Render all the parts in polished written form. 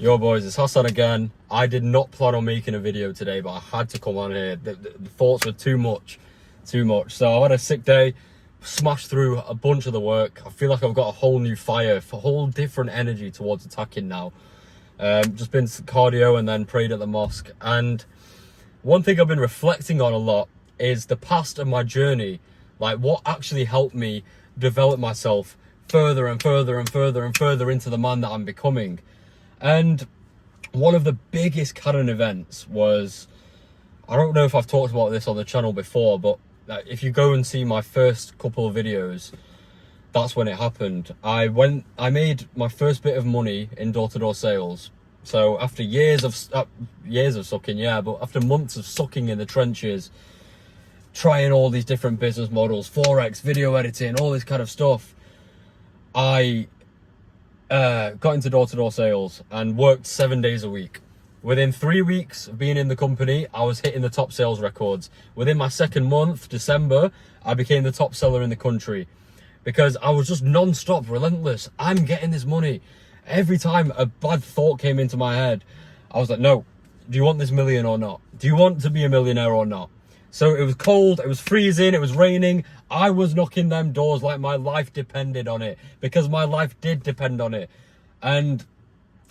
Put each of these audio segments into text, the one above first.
Yo boys, it's Hassan again. I did not plan on making a video today, but I had to come on here. The thoughts were too much. So I had a sick day, smashed through a bunch of the work. I feel like I've got a whole new fire, a whole different energy towards attacking now. Just been to cardio and then prayed at the mosque. And one thing I've been reflecting on a lot is the past of my journey. Like what actually helped me develop myself further and further and further and further into the man that I'm becoming. And one of the biggest canon events was, I don't know if I've talked about this on the channel before, but if you go and see my first couple of videos, that's when it happened. I made my first bit of money in door-to-door sales. So after years of sucking, but after months of sucking in the trenches, trying all these different business models, Forex, video editing, all this kind of stuff, I got into door-to-door sales and worked 7 days a week. Within 3 weeks of being in the company, I was hitting the top sales records. Within my second month, December, I became the top seller in the country because I was just non-stop, relentless. I'm getting this money. Every time a bad thought came into my head, I was like, no, do you want this million or not? Do you want to be a millionaire or not? So it was cold, it was freezing, it was raining. I was knocking them doors like my life depended on it, because my life did depend on it. And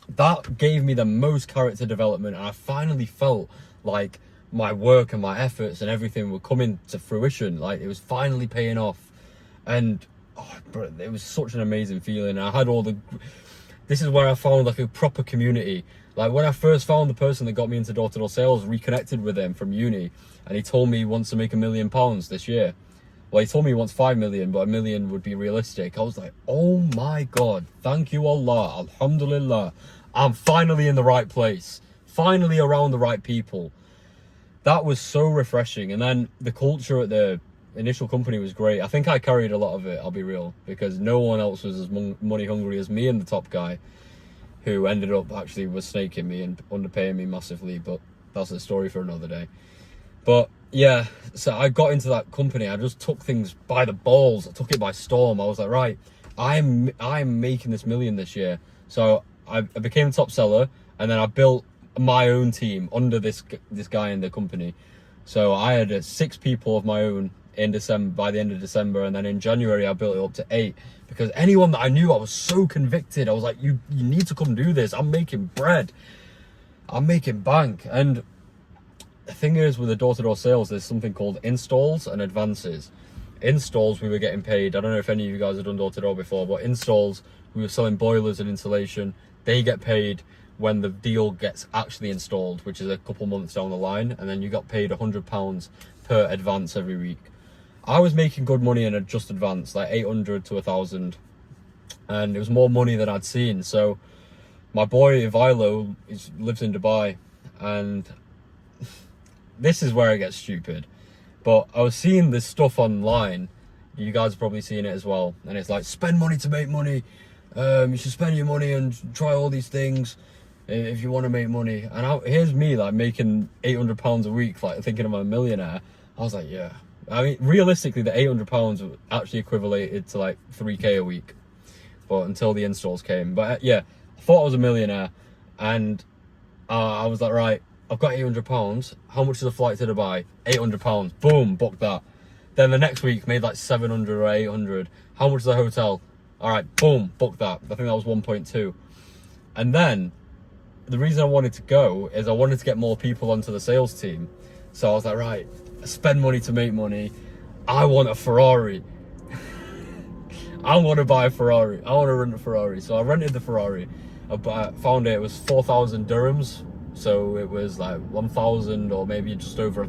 that gave me the most character development. And I finally felt like my work and my efforts and everything were coming to fruition. Like it was finally paying off. And it was such an amazing feeling. I had this is where I found like a proper community. Like when I first found the person that got me into door-to-door sales, reconnected with him from uni, and he told me he wants to make £1 million this year. Well, he told me he wants 5 million, but 1 million would be realistic. I was like, oh my God, thank you Allah, alhamdulillah. I'm finally in the right place, finally around the right people. That was so refreshing. And then the culture at the initial company was great. I think I carried a lot of it, I'll be real, because no one else was as money hungry as me and the top guy, who ended up actually was snaking me and underpaying me massively, but that's a story for another day. But yeah, so I got into that company. I just took things by the balls. I took it by storm. I was like, right, I'm making this million this year. So I became a top seller, and then I built my own team under this guy in the company. So I had 6 people of my own in December, by the end of December, and then in January I built it up to 8, because anyone that I knew, I was so convicted. I was like, you need to come do this. I'm making bread, I'm making bank. And the thing is, with the door-to-door sales, there's something called installs and advances. Installs, we were getting paid. I don't know if any of you guys have done door-to-door before, but installs, we were selling boilers and insulation. They get paid when the deal gets actually installed, which is a couple months down the line, and then you got paid £100 per advance every week. I was making good money in a just advance, like 800 to 1,000, and it was more money than I'd seen. So my boy Vilo lives in Dubai, and this is where it gets stupid, but I was seeing this stuff online. You guys have probably seen it as well, and it's like, spend money to make money. You should spend your money and try all these things if you want to make money. And here's me like making £800 a week, like thinking I'm a millionaire. I was like, yeah. I mean, realistically, the £800 actually equivalated to like 3k a week, but until the installs came. But yeah, I thought I was a millionaire, and I was like, right, I've got £800. How much is a flight to Dubai? £800. Boom, booked that. Then the next week made like 700 or 800. How much is the hotel? All right, boom, booked that. I think that was 1.2. And then the reason I wanted to go is I wanted to get more people onto the sales team. So I was like, right, spend money to make money. I want a Ferrari. I want to buy a Ferrari. I want to rent a Ferrari. So I rented the Ferrari. I found it was 4,000 dirhams. So it was like 1,000 or maybe just over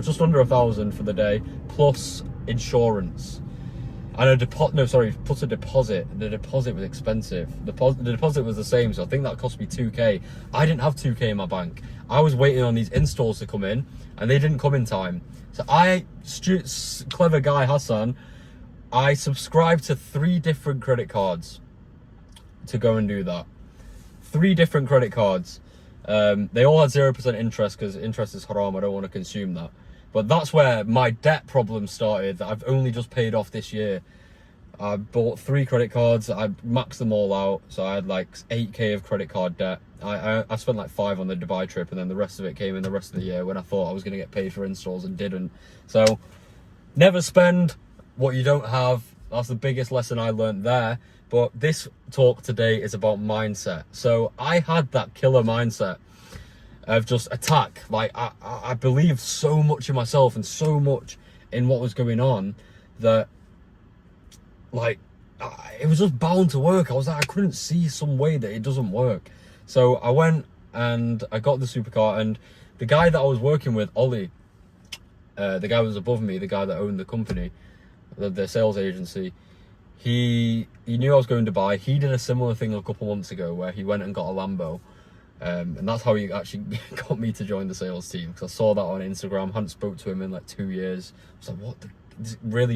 just under 1,000 for the day, plus insurance. And plus a deposit. The deposit was expensive. The deposit was the same, so I think that cost me 2k. I didn't have 2k in my bank. I was waiting on these installs to come in, and they didn't come in time. So clever guy Hassan, I subscribed to 3 different credit cards to go and do that. 3 different credit cards. They all had 0% interest, because interest is haram. I don't want to consume that. But that's where my debt problem started, that I've only just paid off this year. I bought 3 credit cards. I maxed them all out, so I had like 8k of credit card debt. I spent like 5 on the Dubai trip, and then the rest of it came in the rest of the year when I thought I was going to get paid for installs and didn't. So never spend what you don't have. That's the biggest lesson I learned there. But this talk today is about mindset. So I had that killer mindset of just attack. Like I believed so much in myself and so much in what was going on that, like, it was just bound to work. I was like, I couldn't see some way that it doesn't work. So I went and I got the supercar, and the guy that I was working with, Ollie, the guy who was above me, the guy that owned the company, the sales agency, he knew I was going to Dubai. He did a similar thing a couple months ago where he went and got a Lambo. And that's how he actually got me to join the sales team, because I saw that on Instagram. Hadn't spoke to him in like 2 years. I was like, what the... It really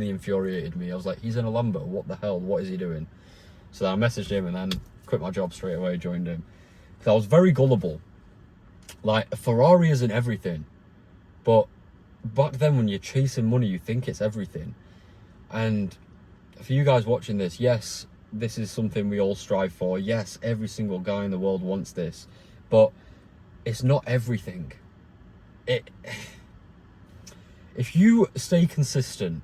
infuriated me. I was like, he's in a Lambo, what the hell, what is he doing? So then I messaged him and then quit my job straight away, joined him. Because I was very gullible. Like, a Ferrari isn't everything, but back then when you're chasing money, you think it's everything. And for you guys watching this, yes, this is something we all strive for. Yes, every single guy in the world wants this, but it's not everything. If you stay consistent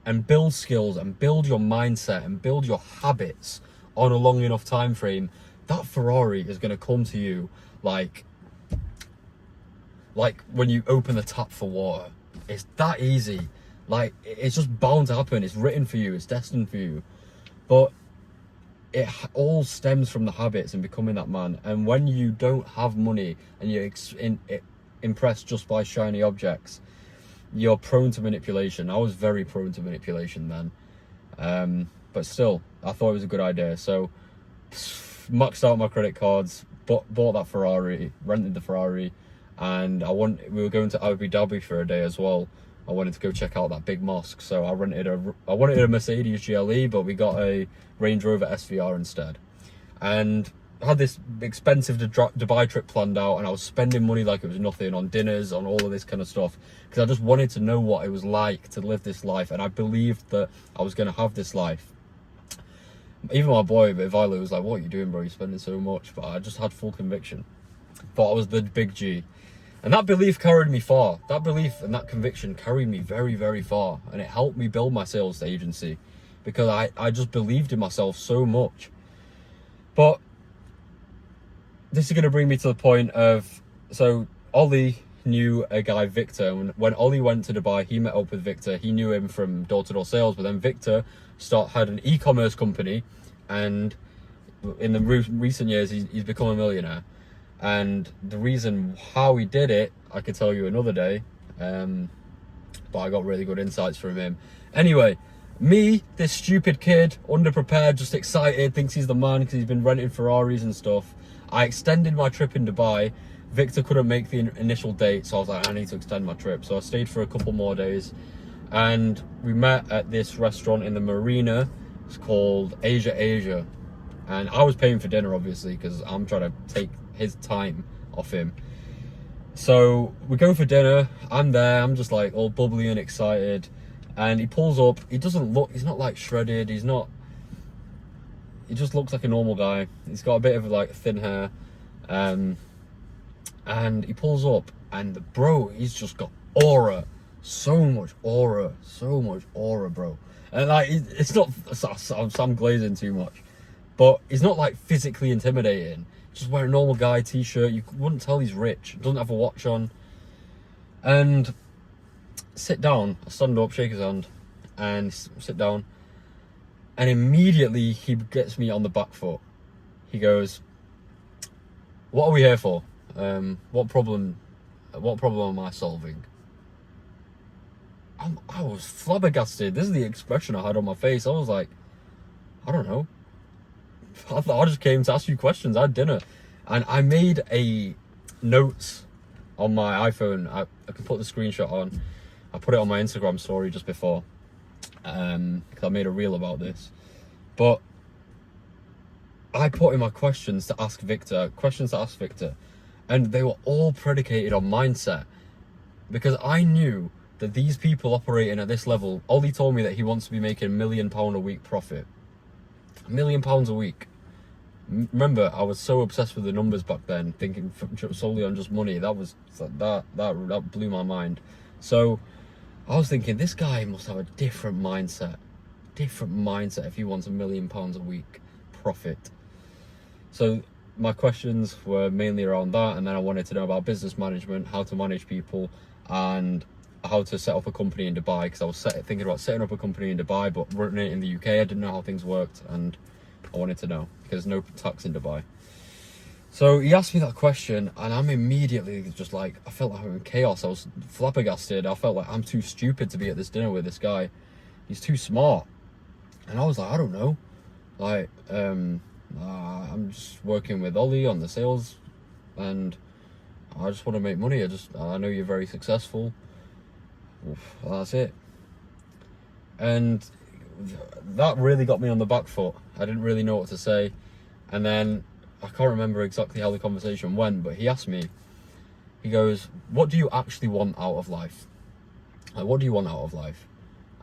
and build skills and build your mindset and build your habits on a long enough time frame, that Ferrari is going to come to you like when you open the tap for water. It's that easy. Like, it's just bound to happen. It's written for you. It's destined for you. But it all stems from the habits and becoming that man. And when you don't have money and you're impressed just by shiny objects, you're prone to manipulation. I was very prone to manipulation then. But still, I thought it was a good idea. So, maxed out my credit cards, bought that Ferrari, rented the Ferrari, and we were going to Abu Dhabi for a day as well. I wanted to go check out that big mosque. So I wanted a Mercedes GLE, but we got a Range Rover SVR instead. And I had this expensive Dubai trip planned out, and I was spending money like it was nothing on dinners, on all of this kind of stuff, because I just wanted to know what it was like to live this life, and I believed that I was going to have this life. Even my boy Vilo was like, what are you doing, bro? You're spending so much. But I just had full conviction. Thought I was the big G. And that belief carried me far. That belief and that conviction carried me very, very far. And it helped me build my sales agency, because I just believed in myself so much. But this is going to bring me to the point of, so Ollie knew a guy, Victor, and when Ollie went to Dubai, he met up with Victor. He knew him from door-to-door sales, but then Victor had an e-commerce company, and in the recent years, he's become a millionaire. And the reason how he did it, I could tell you another day, but I got really good insights from him. Anyway, me, this stupid kid, underprepared, just excited, thinks he's the man because he's been renting Ferraris and stuff. I extended my trip in Dubai. Victor couldn't make the initial date, so I was like, I need to extend my trip. So I stayed for a couple more days, and we met at this restaurant in the marina. It's called Asia. And I was paying for dinner, obviously, because I'm trying to take his time off him. So we go for dinner. I'm there. I'm just like all bubbly and excited. And he pulls up. He's not like shredded. He just looks like a normal guy. He's got a bit of like thin hair. And he pulls up, and bro, he's just got aura. So much aura, bro. And like, it's not, I'm glazing too much, but he's not like physically intimidating. Just wear a normal guy t-shirt. You wouldn't tell he's rich. Doesn't have a watch on. And sit down. I stand up, shake his hand, and sit down. And immediately he gets me on the back foot. He goes, "What are we here for? What problem am I solving?" I was flabbergasted. This is the expression I had on my face. I was like, I don't know. I thought I just came to ask you questions. I had dinner, and I made a notes on my iPhone. I can put the screenshot on. I put it on my Instagram story just before, because I made a reel about this. But I put in my questions to ask Victor, and they were all predicated on mindset, because I knew that these people operating at this level, Ollie told me that he wants to be making £1 million a week profit. £1 million a week. Remember, I was so obsessed with the numbers back then, thinking solely on just money. That blew my mind. So I was thinking, this guy must have a different mindset if he wants £1 million a week profit. So my questions were mainly around that, and then I wanted to know about business management, how to manage people, and how to set up a company in Dubai, because I was thinking about setting up a company in Dubai, but running it in the UK. I didn't know how things worked, and I wanted to know, because no tax in Dubai. So he asked me that question, and I'm immediately just like, I felt like I'm in chaos. I was flabbergasted. I felt like I'm too stupid to be at this dinner with this guy. He's too smart. And I was like, I don't know. Like, I'm just working with Ollie on the sales, and I just want to make money. I know you're very successful. That's it. And that really got me on the back foot. I didn't really know what to say. And then I can't remember exactly how the conversation went, but he asked me, he goes, what do you actually want out of life? Like, what do you want out of life?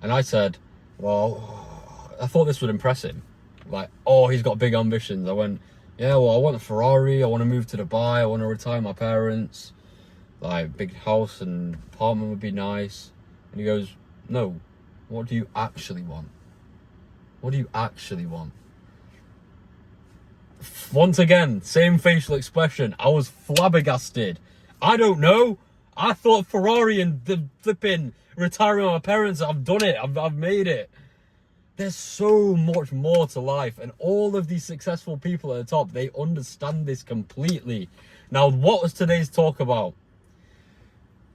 And I said, well, I thought this would impress him. Like, oh, he's got big ambitions. I went, yeah, well, I want a Ferrari. I want to move to Dubai. I want to retire my parents. Like, big house and apartment would be nice. And he goes, no, what do you actually want? What do you actually want? Once again, same facial expression. I was flabbergasted. I don't know. I thought Ferrari and the flipping retiring my parents. I've done it. I've made it. There's so much more to life, and all of these successful people at the top, they understand this completely. Now, what was today's talk about?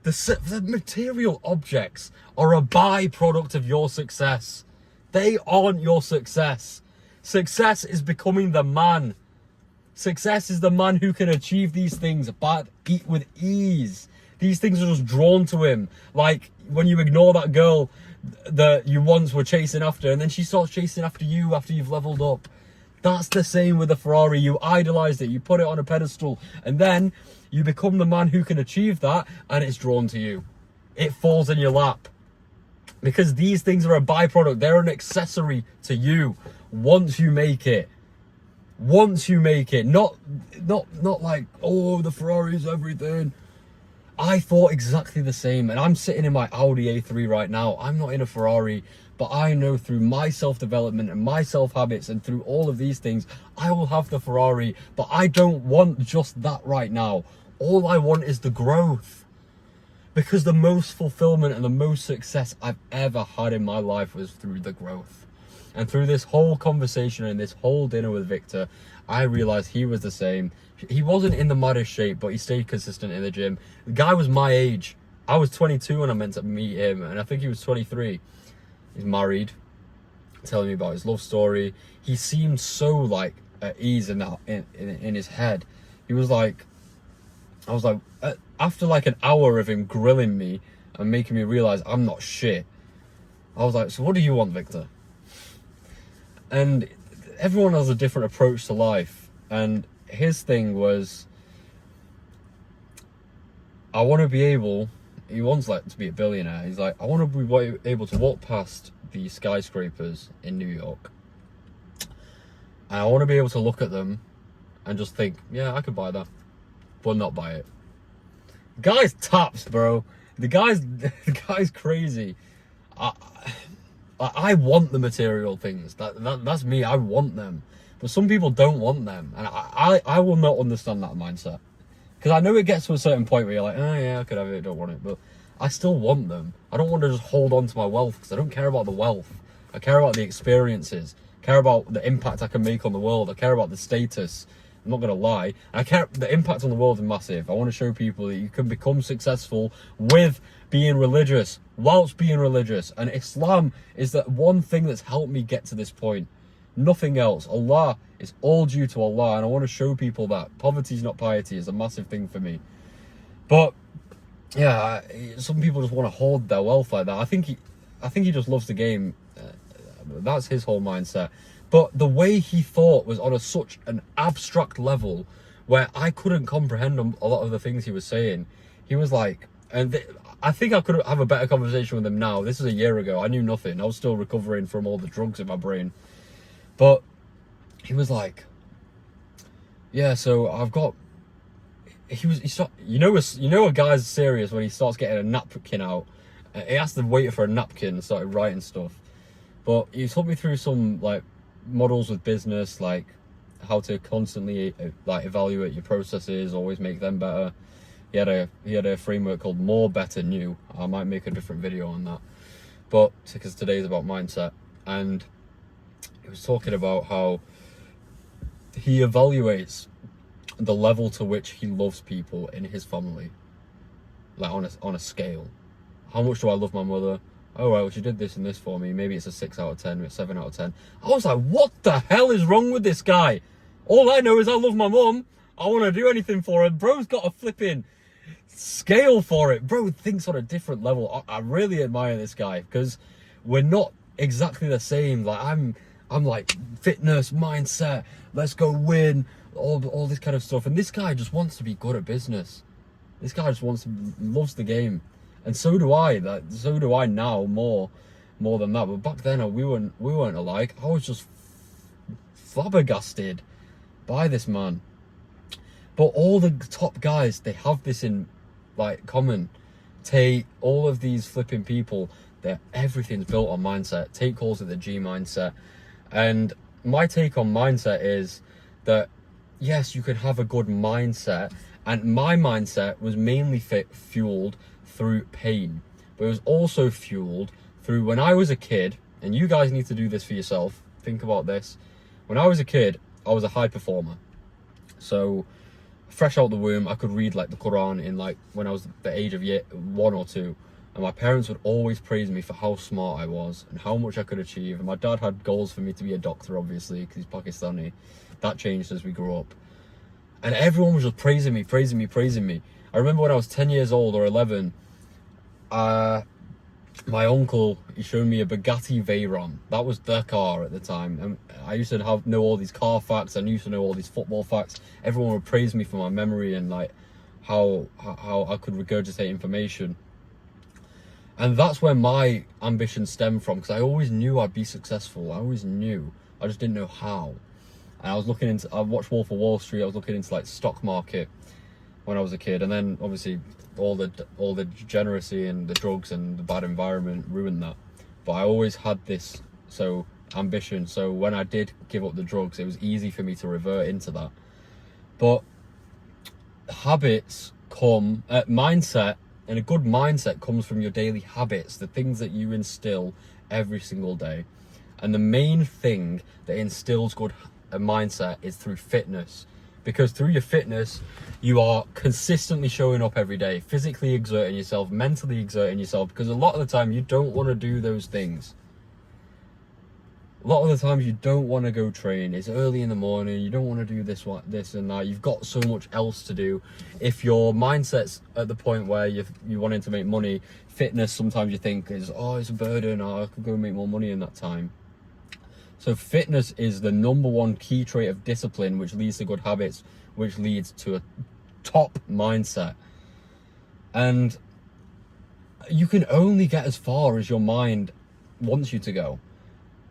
The material objects are a byproduct of your success. They aren't your success. Success is becoming the man. Success is the man who can achieve these things but with ease. These things are just drawn to him. Like when you ignore that girl that you once were chasing after, and then she starts chasing after you after you've leveled up. That's the same with the Ferrari. You idolized it, you put it on a pedestal, and then you become the man who can achieve that, and it's drawn to you. It falls in your lap. Because these things are a byproduct. They're an accessory to you once you make it. Once you make it. Not like, oh, the Ferrari's everything. I thought exactly the same, and I'm sitting in my Audi A3 right now. I'm not in a Ferrari, but I know through my self-development and my self-habits and through all of these things, I will have the Ferrari, but I don't want just that right now. All I want is the growth. Because the most fulfillment and the most success I've ever had in my life was through the growth. And through this whole conversation and this whole dinner with Victor, I realized he was the same. He wasn't in the maddest shape, but he stayed consistent in the gym. The guy was my age. I was 22 when I meant to meet him, and I think he was 23. He's married, telling me about his love story. He seemed so like at ease in his head. He was like, I was like, after like an hour of him grilling me and making me realize I'm not shit, I was like, so what do you want, Victor? And everyone has a different approach to life, and his thing was, I want to be able, he wants like to be a billionaire. He's like, I want to be able to walk past the skyscrapers in New York, and I want to be able to look at them and just think, yeah, I could buy that, but not buy it. The guy's taps, bro. The guy's crazy. I want the material things. That's me. I want them. But some people don't want them. And I will not understand that mindset. Because I know it gets to a certain point where you're like, oh yeah, I could have it, I don't want it. But I still want them. I don't want to just hold on to my wealth, because I don't care about the wealth. I care about the experiences. I care about the impact I can make on the world. I care about the status. I'm not going to lie. The impact on the world is massive. I want to show people that you can become successful with being religious, whilst being religious. And Islam is that one thing that's helped me get to this point. Nothing else. Allah is all due to Allah. And I want to show people that poverty is not piety is a massive thing for me. But yeah, some people just want to hoard their wealth like that. I think he just loves the game. That's his whole mindset. But the way he thought was on such an abstract level where I couldn't comprehend a lot of the things he was saying. He was like, And I think I could have a better conversation with him now. This is a year ago. I knew nothing. I was still recovering from all the drugs in my brain. But he was like, yeah, so I've got... You know a guy's serious when he starts getting a napkin out. He asked the waiter for a napkin and started writing stuff. But he took me through some like models with business, like how to constantly like evaluate your processes, always make them better. He had a framework called More, Better, New. I might make a different video on that, but because today's about mindset. And he was talking about how he evaluates the level to which he loves people in his family, like on a scale. How much do I love my mother? Oh, right, well, she did this and this for me. Maybe it's a 6 out of 10, it's 7 out of 10. I was like, what the hell is wrong with this guy? All I know is I love my mum. I want to do anything for her. Bro's got a flipping scale for it. Bro thinks on a different level. I really admire this guy, because we're not exactly the same. Like I'm like fitness, mindset, let's go win, all this kind of stuff. And this guy just wants to be good at business. This guy just loves the game. And so do I. So do I now more than that. But back then we weren't alike. I was just flabbergasted by this man. But all the top guys, they have this in like common. Tate, all of these flipping people, everything's built on mindset. Tate calls it the G mindset. And my take on mindset is that yes, you can have a good mindset. And my mindset was mainly fueled through pain, but it was also fueled through when I was a kid. And you guys need to do this for yourself. Think about this. When I was a kid, I was a high performer. So fresh out the womb, I could read like the Quran in like when I was the age of 1 or 2. And my parents would always praise me for how smart I was and how much I could achieve. And my dad had goals for me to be a doctor, obviously, because he's Pakistani. That changed as we grew up. And everyone was just praising me. I remember when I was 10 years old or 11, my uncle, he showed me a Bugatti Veyron. That was the car at the time. And I used to know all these car facts. I used to know all these football facts. Everyone would praise me for my memory and like how I could regurgitate information. And that's where my ambition stemmed from, because I always knew I'd be successful. I always knew. I just didn't know how. And I watched Wolf of Wall Street. I was looking into like stock market when I was a kid. And then obviously all the degeneracy and the drugs and the bad environment ruined that. But I always had this ambition. So when I did give up the drugs, it was easy for me to revert into that. But habits mindset, and a good mindset comes from your daily habits, the things that you instill every single day. And the main thing that instills good mindset is through fitness. Because through your fitness, you are consistently showing up every day, physically exerting yourself, mentally exerting yourself, because a lot of the time you don't want to do those things. A lot of the times you don't want to go train. It's early in the morning. You don't want to do this and that. You've got so much else to do. If your mindset's at the point where you're wanting to make money, fitness sometimes you think is, it's a burden. I could go make more money in that time. So fitness is the number one key trait of discipline, which leads to good habits, which leads to a top mindset. And you can only get as far as your mind wants you to go.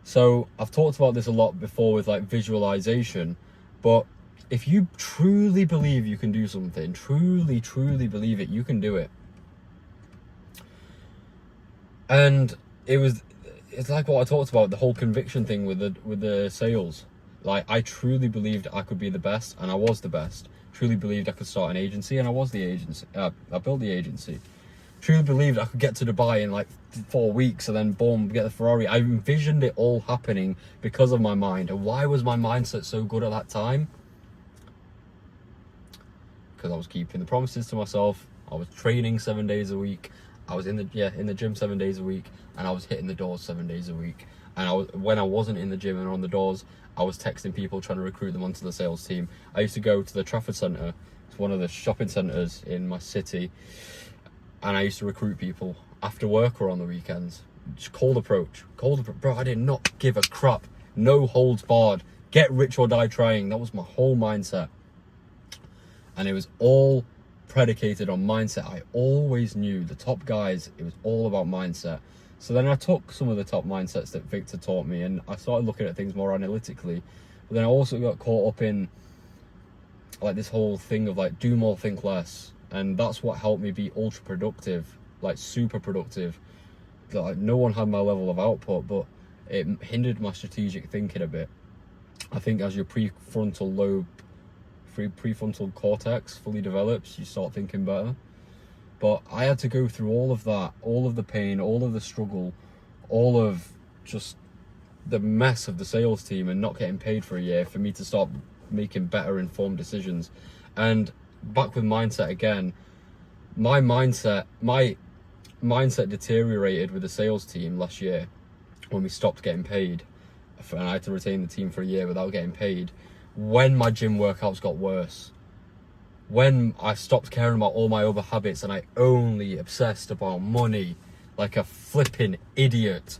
So I've talked about this a lot before with like visualization, but if you truly believe you can do something, truly believe it, you can do it. And it's like what I talked about, the whole conviction thing with the sales. Like I truly believed I could be the best, and I was the best. Truly believed I could start an agency, and I was the agency. I built the agency. Truly believed I could get to Dubai in like 4 weeks and then boom, get the Ferrari. I envisioned it all happening because of my mind. And why was my mindset so good at that time? Because I was keeping the promises to myself. I was training 7 days a week. I was in the gym 7 days a week, and I was hitting the doors 7 days a week. And when I wasn't in the gym and on the doors, I was texting people trying to recruit them onto the sales team. I used to go to the Trafford Centre. It's one of the shopping centres in my city. And I used to recruit people after work or on the weekends. Just cold approach. Bro, I did not give a crap. No holds barred. Get rich or die trying. That was my whole mindset. And it was all predicated on mindset. I always knew the top guys, it was all about mindset. So then I took some of the top mindsets that Victor taught me, and I started looking at things more analytically. But then I also got caught up in like this whole thing of like do more, think less, and that's what helped me be ultra productive, like super productive. Like no one had my level of output, but it hindered my strategic thinking a bit. I think as your prefrontal cortex fully develops, you start thinking better. But I had to go through all of that, all of the pain, all of the struggle, all of just the mess of the sales team and not getting paid for a year for me to start making better informed decisions. And back with mindset again, my mindset deteriorated with the sales team last year when we stopped getting paid, and I had to retain the team for a year without getting paid. When my gym workouts got worse, when I stopped caring about all my other habits and I only obsessed about money like a flipping idiot.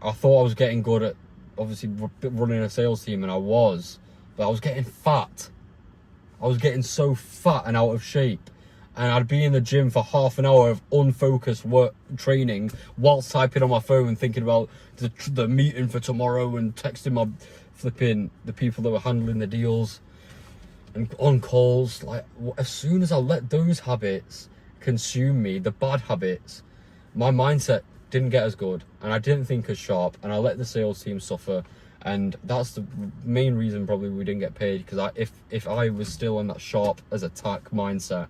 I thought I was getting good at obviously running a sales team, and I was, but I was getting fat. I was getting so fat and out of shape, and I'd be in the gym for half an hour of unfocused work training whilst typing on my phone, thinking about the meeting for tomorrow and texting the people that were handling the deals and on calls. Like, as soon as I let those habits consume me, the bad habits, my mindset didn't get as good and I didn't think as sharp, and I let the sales team suffer. And that's the main reason probably we didn't get paid, because if I was still in that sharp as attack mindset,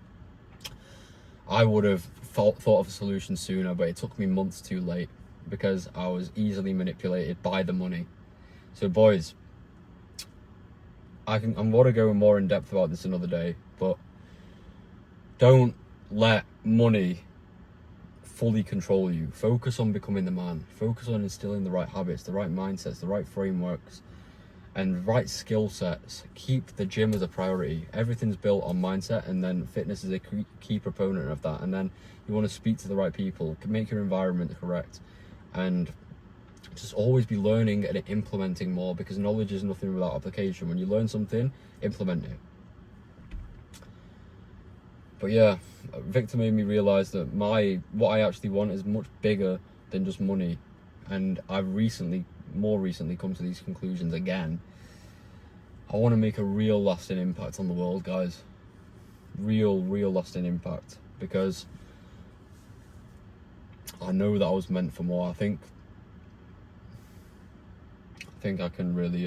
I would have thought of a solution sooner, but it took me months too late because I was easily manipulated by the money. So boys, I'm going to go more in depth about this another day, but don't let money fully control you. Focus on becoming the man. Focus on instilling the right habits, the right mindsets, the right frameworks, and right skill sets. Keep the gym as a priority. Everything's built on mindset, and then fitness is a key proponent of that. And then you want to speak to the right people, make your environment correct, and just always be learning and implementing more, because knowledge is nothing without application. When you learn something, implement it. But yeah, Victor made me realize that what I actually want is much bigger than just money. And I've more recently come to these conclusions again. I want to make a real lasting impact on the world, guys. Real lasting impact, because I know that I was meant for more. I think I can really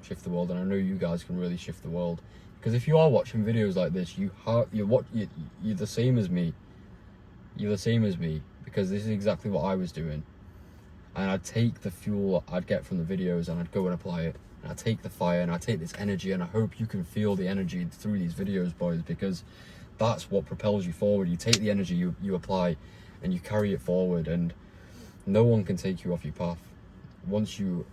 shift the world, and I know you guys can really shift the world. Because if you are watching videos like this, you're the same as me. You're the same as me, because this is exactly what I was doing. And I'd take the fuel I'd get from the videos and I'd go and apply it. And I'd take the fire and I'd take this energy, and I hope you can feel the energy through these videos, boys, because that's what propels you forward. You take the energy you apply and you carry it forward, and no one can take you off your path. Once you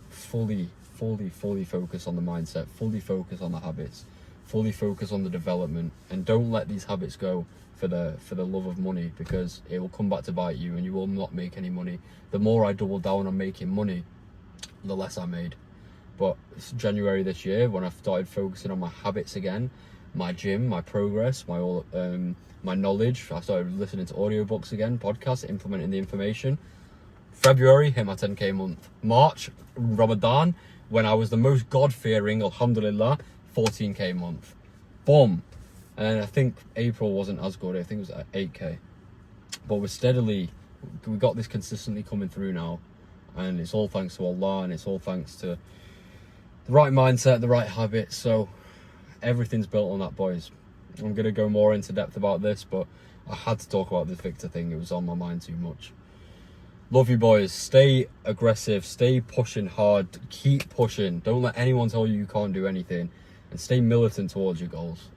fully focus on the mindset, fully focus on the habits, fully focus on the development, and don't let these habits go for the love of money, because it will come back to bite you and you will not make any money. The more I doubled down on making money, the less I made. But it's January this year when I started focusing on my habits again, my gym, my progress, my knowledge. I started listening to audiobooks again, podcasts, implementing the information. February hit my 10k month. March, Ramadan, when I was the most God-fearing, alhamdulillah, 14k month. Boom. And I think April wasn't as good. I think it was at 8k. But we got this consistently coming through now. And it's all thanks to Allah, and it's all thanks to the right mindset, the right habits. So everything's built on that, boys. I'm going to go more into depth about this, but I had to talk about this Victor thing. It was on my mind too much. Love you, boys. Stay aggressive, stay pushing hard, keep pushing. Don't let anyone tell you can't do anything, and stay militant towards your goals.